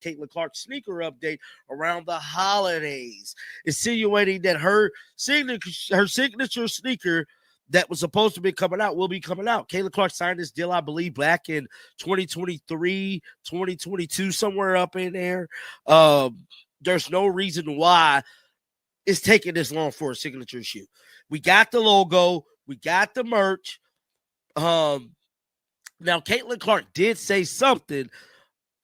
Caitlin Clark sneaker update around the holidays, insinuating that her signature sneaker that was supposed to be coming out will be coming out. Caitlin Clark signed this deal, I believe, back in 2023, 2022, somewhere up in there. There's no reason why it's taking this long for a signature shoe. We got the logo. We got the merch. Now, Caitlin Clark did say something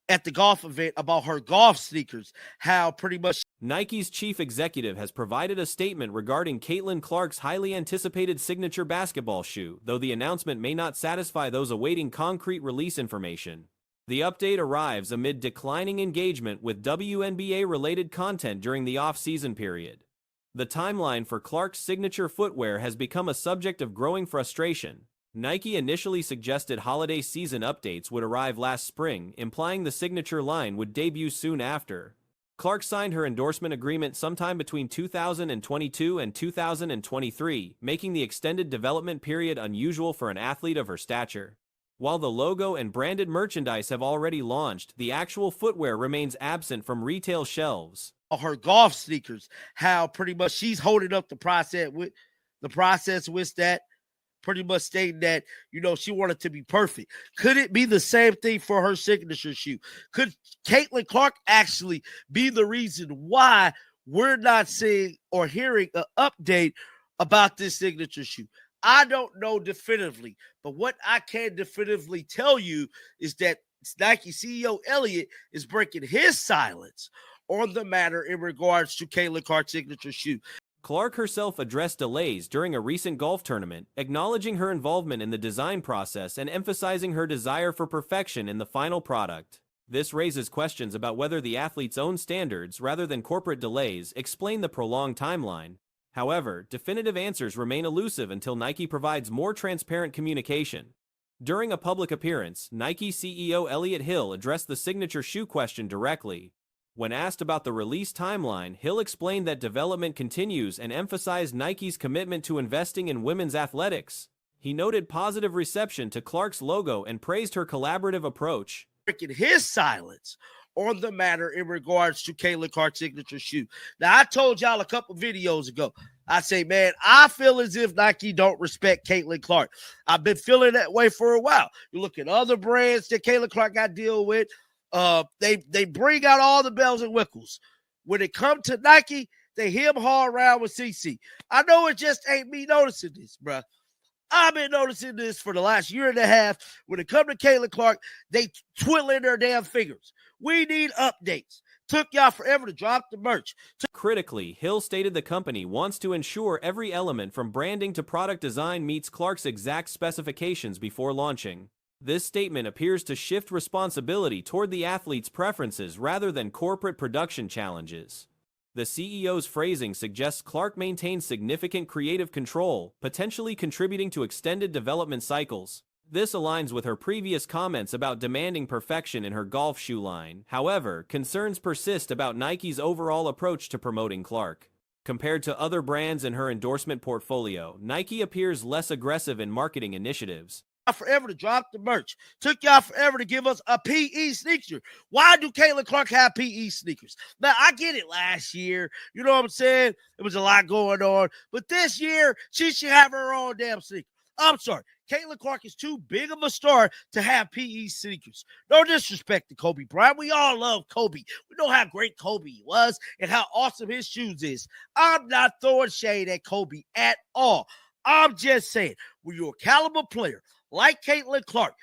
at the golf event about her golf sneakers, how pretty much Nike's chief executive has provided a statement regarding Caitlin Clark's highly anticipated signature basketball shoe, though the announcement may not satisfy those awaiting concrete release information. The update arrives amid declining engagement with WNBA-related content during the off-season period. The timeline for Clark's signature footwear has become a subject of growing frustration. Nike initially suggested holiday season updates would arrive last spring, implying the signature line would debut soon after. Clark signed her endorsement agreement sometime between 2022 and 2023, making the extended development period unusual for an athlete of her stature. While the logo and branded merchandise have already launched, the actual footwear remains absent from retail shelves. Her golf sneakers, how pretty much she's holding up the process with that, pretty much stating that, she wanted to be perfect. Could it be the same thing for her signature shoe? Could Caitlin Clark actually be the reason why we're not seeing or hearing an update about this signature shoe? I don't know definitively, but what I can definitively tell you is that Nike CEO Elliott is breaking his silence on the matter in regards to Caitlin Clark's signature shoe. Clark herself addressed delays during a recent golf tournament, acknowledging her involvement in the design process and emphasizing her desire for perfection in the final product. This raises questions about whether the athlete's own standards, rather than corporate delays, explain the prolonged timeline. However, definitive answers remain elusive until Nike provides more transparent communication. During a public appearance, Nike CEO Elliott Hill addressed the signature shoe question directly. When asked about the release timeline, Hill explained that development continues and emphasized Nike's commitment to investing in women's athletics. He noted positive reception to Clark's logo and praised her collaborative approach. Breaking his silence on the matter in regards to Caitlin Clark's signature shoe. Now, I told y'all a couple videos ago, I say, man, I feel as if Nike don't respect Caitlin Clark. I've been feeling that way for a while. You look at other brands that Caitlin Clark got to deal with, they bring out all the bells and whistles. When it comes to Nike, they hem-haw around with CC. I know it just ain't me noticing this, bruh. I've been noticing this for the last year and a half. When it comes to Caitlin Clark, they twiddling their damn fingers. We need updates. Took y'all forever to drop the merch. Critically, Hill stated the company wants to ensure every element from branding to product design meets Clark's exact specifications before launching. This statement appears to shift responsibility toward the athlete's preferences rather than corporate production challenges. The CEO's phrasing suggests Clark maintains significant creative control, potentially contributing to extended development cycles. This aligns with her previous comments about demanding perfection in her golf shoe line. However, concerns persist about Nike's overall approach to promoting Clark. Compared to other brands in her endorsement portfolio, Nike appears less aggressive in marketing initiatives. Forever to drop the merch. Took y'all forever to give us a PE sneaker. Why do Caitlin Clark have PE sneakers? Now, I get it last year. You know what I'm saying? There was a lot going on. But this year, she should have her own damn sneaker. I'm sorry. Caitlin Clark is too big of a star to have PE sneakers. No disrespect to Kobe Bryant. We all love Kobe. We know how great Kobe was and how awesome his shoes is. I'm not throwing shade at Kobe at all. I'm just saying, when you're a caliber player, like Caitlin Clark,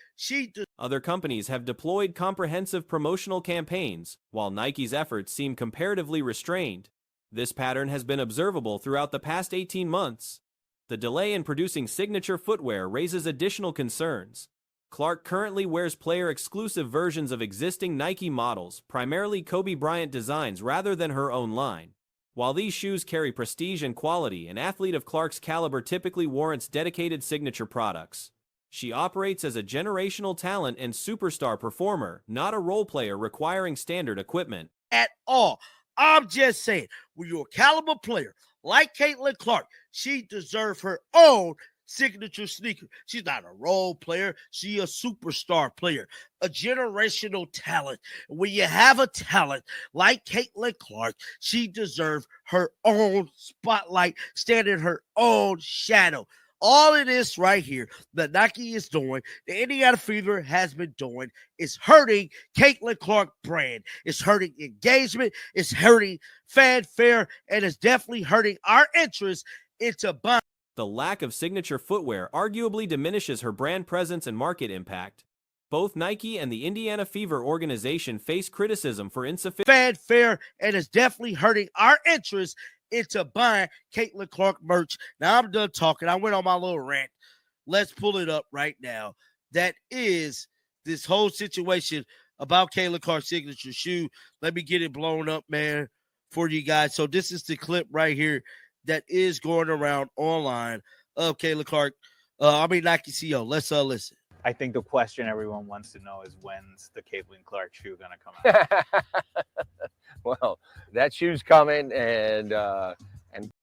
Other companies have deployed comprehensive promotional campaigns, while Nike's efforts seem comparatively restrained. This pattern has been observable throughout the past 18 months. The delay in producing signature footwear raises additional concerns. Clark currently wears player-exclusive versions of existing Nike models, primarily Kobe Bryant designs rather than her own line. While these shoes carry prestige and quality, an athlete of Clark's caliber typically warrants dedicated signature products. She operates as a generational talent and superstar performer, not a role player requiring standard equipment. At all. I'm just saying, when you're a caliber player like Caitlin Clark, she deserves her own signature sneaker. She's not a role player. She a superstar player, a generational talent. When you have a talent like Caitlin Clark, she deserves her own spotlight, stand in her own shadow. All of this right here that Nike is doing, the Indiana Fever has been doing, is hurting Caitlin Clark brand. It's hurting engagement. It's hurting fanfare, and it's definitely hurting our interest into buying. The lack of signature footwear arguably diminishes her brand presence and market impact. Both Nike and the Indiana Fever organization face criticism for insufficient fanfare, and it's definitely hurting our interest into buying Caitlin Clark merch. Now I'm done talking. I went on my little rant. Let's pull it up right now. That is this whole situation about Caitlin Clark's signature shoe. Let me get it blown up, man, for you guys. So this is the clip right here that is going around online of Caitlin Clark. Nike CEO. Let's listen. I think the question everyone wants to know is, when's the Caitlin Clark shoe going to come out? Well, that shoe's coming, and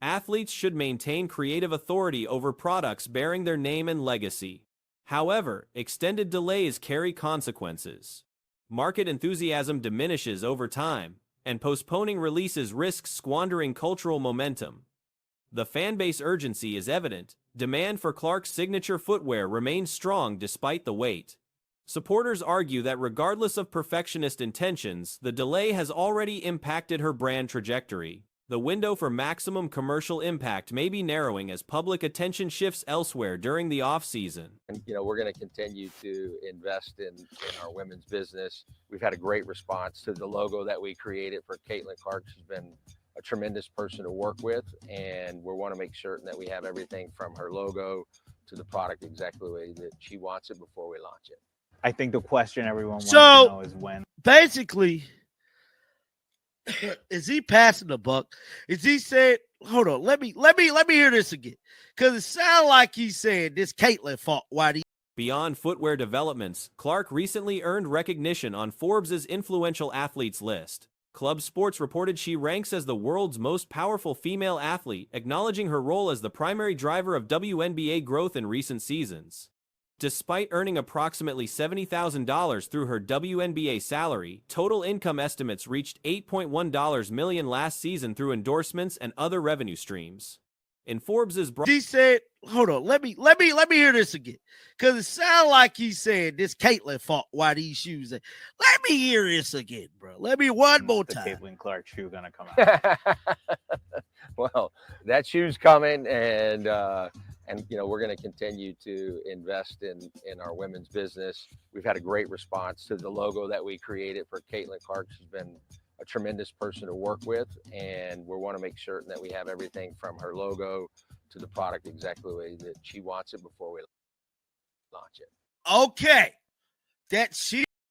athletes should maintain creative authority over products bearing their name and legacy. However, extended delays carry consequences. Market enthusiasm diminishes over time, and postponing releases risks squandering cultural momentum. The fanbase urgency is evident. Demand for Clark's signature footwear remains strong despite the wait. Supporters argue that regardless of perfectionist intentions, the delay has already impacted her brand trajectory. The window for maximum commercial impact may be narrowing as public attention shifts elsewhere during the off-season. and we're going to continue to invest in our women's business. We've had a great response to the logo that we created for Caitlin Clark. She's been a tremendous person to work with, and we want to make certain that we have everything from her logo to the product exactly the way that she wants it before we launch it. I think the question everyone wants to know is when. Basically, is he passing the buck? Is he saying, hold on, let me hear this again. Because it sounds like he's saying this Caitlin fault. Why do you? Beyond footwear developments, Clark recently earned recognition on Forbes' influential athletes list. Club Sports reported she ranks as the world's most powerful female athlete, acknowledging her role as the primary driver of WNBA growth in recent seasons. Despite earning approximately $70,000 through her WNBA salary, total income estimates reached $8.1 million last season through endorsements and other revenue streams. In Forbes' he said, hold on, let me hear this again. Because it sounds like he's saying this Caitlin fault why these shoes. Let me hear this again, bro. Let me one more time. The Caitlin Clark shoe gonna come out? Well, that shoe's coming, and we're going to continue to invest in our women's business. We've had a great response to the logo that we created for Caitlin Clark. She's been a tremendous person to work with, and we want to make certain that we have everything from her logo to the product exactly the way that she wants it before we launch it. Okay.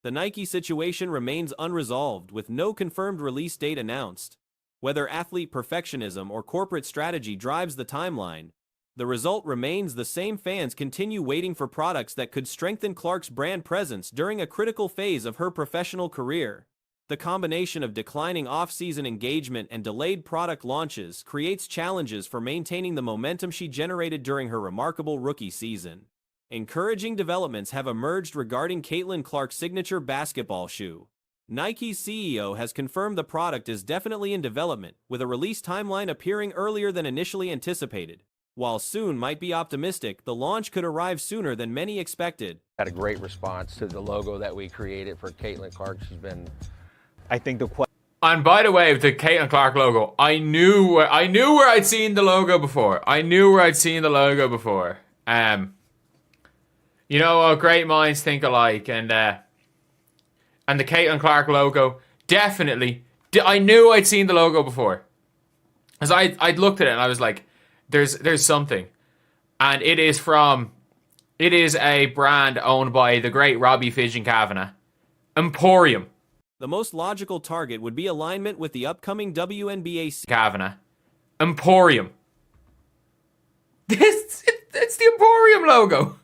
The Nike situation remains unresolved, with no confirmed release date announced. Whether athlete perfectionism or corporate strategy drives the timeline, the result remains the same. Fans continue waiting for products that could strengthen Clark's brand presence during a critical phase of her professional career. The combination of declining off-season engagement and delayed product launches creates challenges for maintaining the momentum she generated during her remarkable rookie season. Encouraging developments have emerged regarding Caitlin Clark's signature basketball shoe. Nike's CEO has confirmed the product is definitely in development, with a release timeline appearing earlier than initially anticipated. While soon might be optimistic, the launch could arrive sooner than many expected. Had a great response to the logo that we created for Caitlin Clark. She's been, I think the question. And by the way, with the Caitlin Clark logo, I knew where I'd seen the logo before. Great minds think alike, and the Caitlin Clark logo, definitely. I knew I'd seen the logo before. As I'd looked at it and I was like, there's something. And it is a brand owned by the great Robbie Fidgen-Kavanagh. Emporium. The most logical target would be alignment with the upcoming WNBA Kavanagh. Emporium. It's the Emporium logo.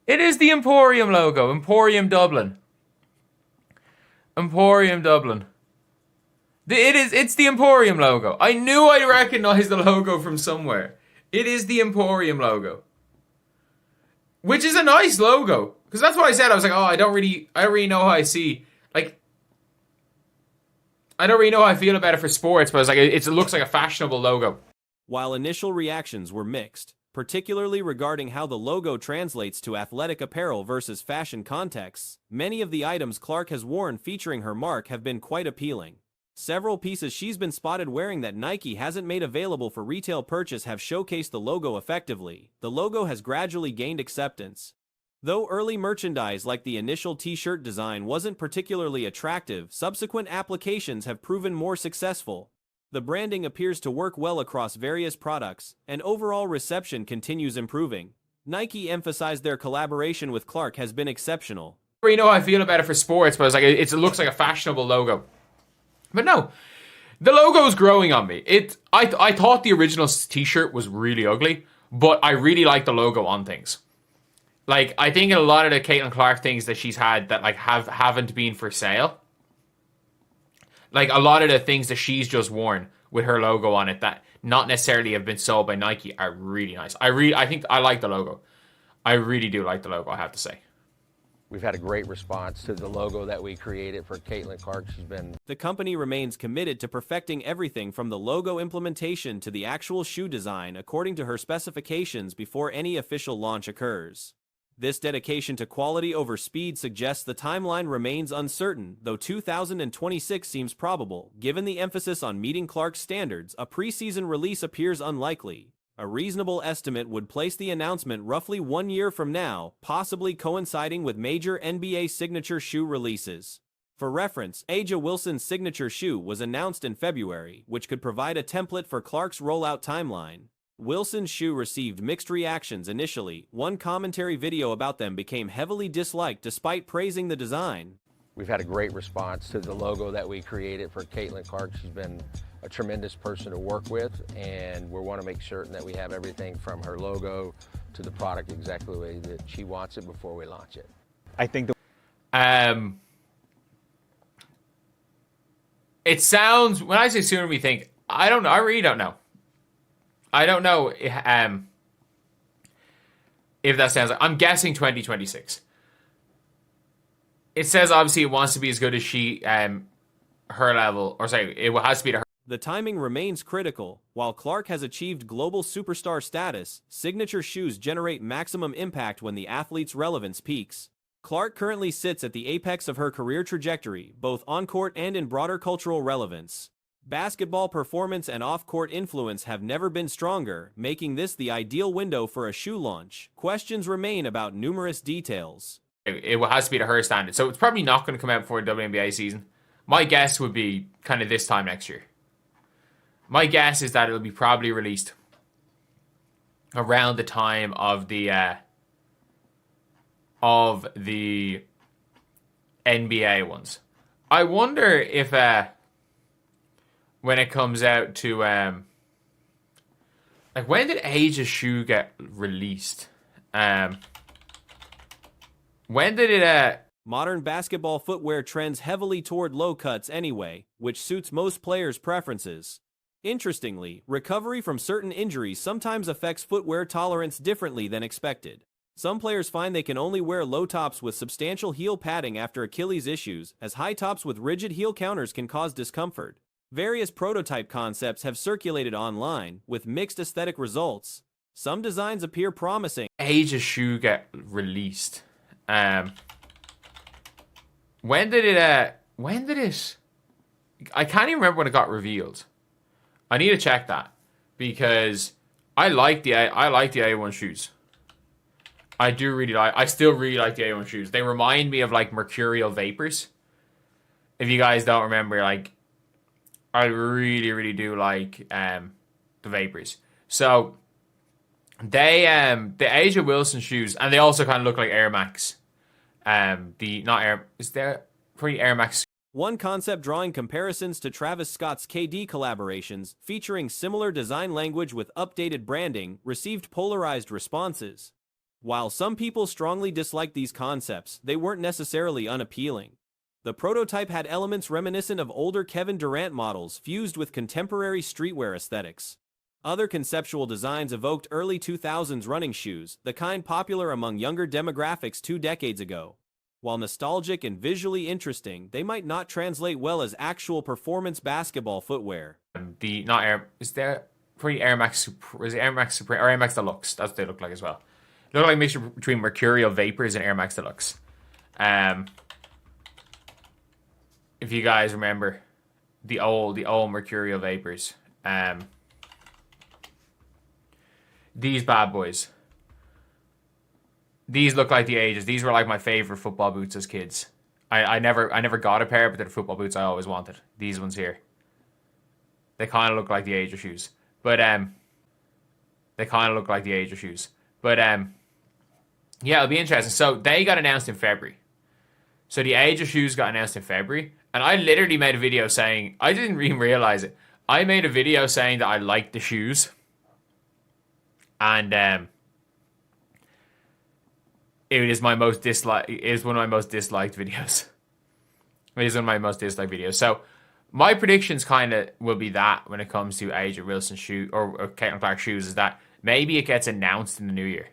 It is the Emporium logo. Emporium Dublin. It's the Emporium logo. I knew I recognized the logo from somewhere. It is the Emporium logo, which is a nice logo. Because that's what I said. I was like, oh, I don't really know how I see. Like, I don't really know how I feel about it for sports, but I was like, it looks like a fashionable logo. While initial reactions were mixed, particularly regarding how the logo translates to athletic apparel versus fashion contexts, many of the items Clark has worn featuring her mark have been quite appealing. Several pieces she's been spotted wearing that Nike hasn't made available for retail purchase have showcased the logo effectively. The logo has gradually gained acceptance. Though early merchandise like the initial t-shirt design wasn't particularly attractive, subsequent applications have proven more successful. The branding appears to work well across various products, and overall reception continues improving. Nike emphasized their collaboration with Clark has been exceptional. I don't really know how I feel about it for sports, but I was like, it looks like a fashionable logo. But no, the logo's growing on me. I thought the original t-shirt was really ugly, but I really like the logo on things. Like, I think a lot of the Caitlin Clark things that she's had that like haven't been for sale. Like, a lot of the things that she's just worn with her logo on it that not necessarily have been sold by Nike are really nice. I think I like the logo. I really do like the logo, I have to say. We've had a great response to the logo that we created for Caitlin Clark. The company remains committed to perfecting everything from the logo implementation to the actual shoe design according to her specifications before any official launch occurs. This dedication to quality over speed suggests the timeline remains uncertain, though 2026 seems probable. Given the emphasis on meeting Clark's standards, a preseason release appears unlikely. A reasonable estimate would place the announcement roughly 1 year from now, possibly coinciding with major NBA signature shoe releases. For reference, A'ja Wilson's signature shoe was announced in February, which could provide a template for Clark's rollout timeline. Wilson's shoe received mixed reactions initially. One commentary video about them became heavily disliked despite praising the design. We've had a great response to the logo that we created for Caitlin Clark. She's been a tremendous person to work with, and we want to make certain that we have everything from her logo to the product exactly the way that she wants it before we launch it. I think it sounds, when I say sooner we think, I don't know. I really don't know. I don't know if that sounds like, I'm guessing 2026. It says obviously it wants to be as good as her level, or sorry, it has to be to her. The timing remains critical. While Clark has achieved global superstar status, signature shoes generate maximum impact when the athlete's relevance peaks. Clark currently sits at the apex of her career trajectory, both on-court and in broader cultural relevance. Basketball performance and off-court influence have never been stronger, making this the ideal window for a shoe launch. Questions remain about numerous details. It has to be to her standard, so it's probably not going to come out before the WNBA season. My guess would be kind of this time next year. My guess is that it'll be probably released around the time of the NBA ones. I wonder if when it comes out to like, when did A'ja's shoe get released? When did it Modern basketball footwear trends heavily toward low cuts anyway, which suits most players' preferences. Interestingly, recovery from certain injuries sometimes affects footwear tolerance differently than expected. Some players find they can only wear low tops with substantial heel padding after Achilles issues, as high tops with rigid heel counters can cause discomfort. Various prototype concepts have circulated online, with mixed aesthetic results. Some designs appear promising. A'ja's shoe get released? When did it I can't even remember when it got revealed. I need to check that, because I like the A1 shoes. I still really like the A1 shoes. They remind me of like Mercurial Vapors. If you guys don't remember, like, I really, really do like the Vapors. So they the A'ja Wilson shoes, and they also kind of look like Air Max. Is there pretty Air Max? One concept drawing comparisons to Travis Scott's KD collaborations, featuring similar design language with updated branding, received polarized responses. While some people strongly disliked these concepts, they weren't necessarily unappealing. The prototype had elements reminiscent of older Kevin Durant models fused with contemporary streetwear aesthetics. Other conceptual designs evoked early 2000s running shoes, the kind popular among younger demographics 2 decades ago. While nostalgic and visually interesting, they might not translate well as actual performance basketball footwear. The not Air is there pretty Air Max Super, is it Air Max Supreme or Air Max Deluxe? That's what they look like as well. They look like a mixture between Mercurial Vapors and Air Max Deluxe. If you guys remember the old Mercurial Vapors, these bad boys. These look like the ages. These were like my favorite football boots as kids. I never got a pair, but they're the football boots I always wanted. These ones here. They kind of look like the Ager shoes. But yeah, it'll be interesting. So they got announced in February. So the Ager shoes got announced in February, and I literally made a video saying, I didn't even realize it. I made a video saying that I liked the shoes. And it is my most disliked. It is one of my most disliked videos. It is one of my most disliked videos. So my predictions kind of will be that when it comes to Aja Wilson shoe or Caitlin Clark shoes is that maybe it gets announced in the new year.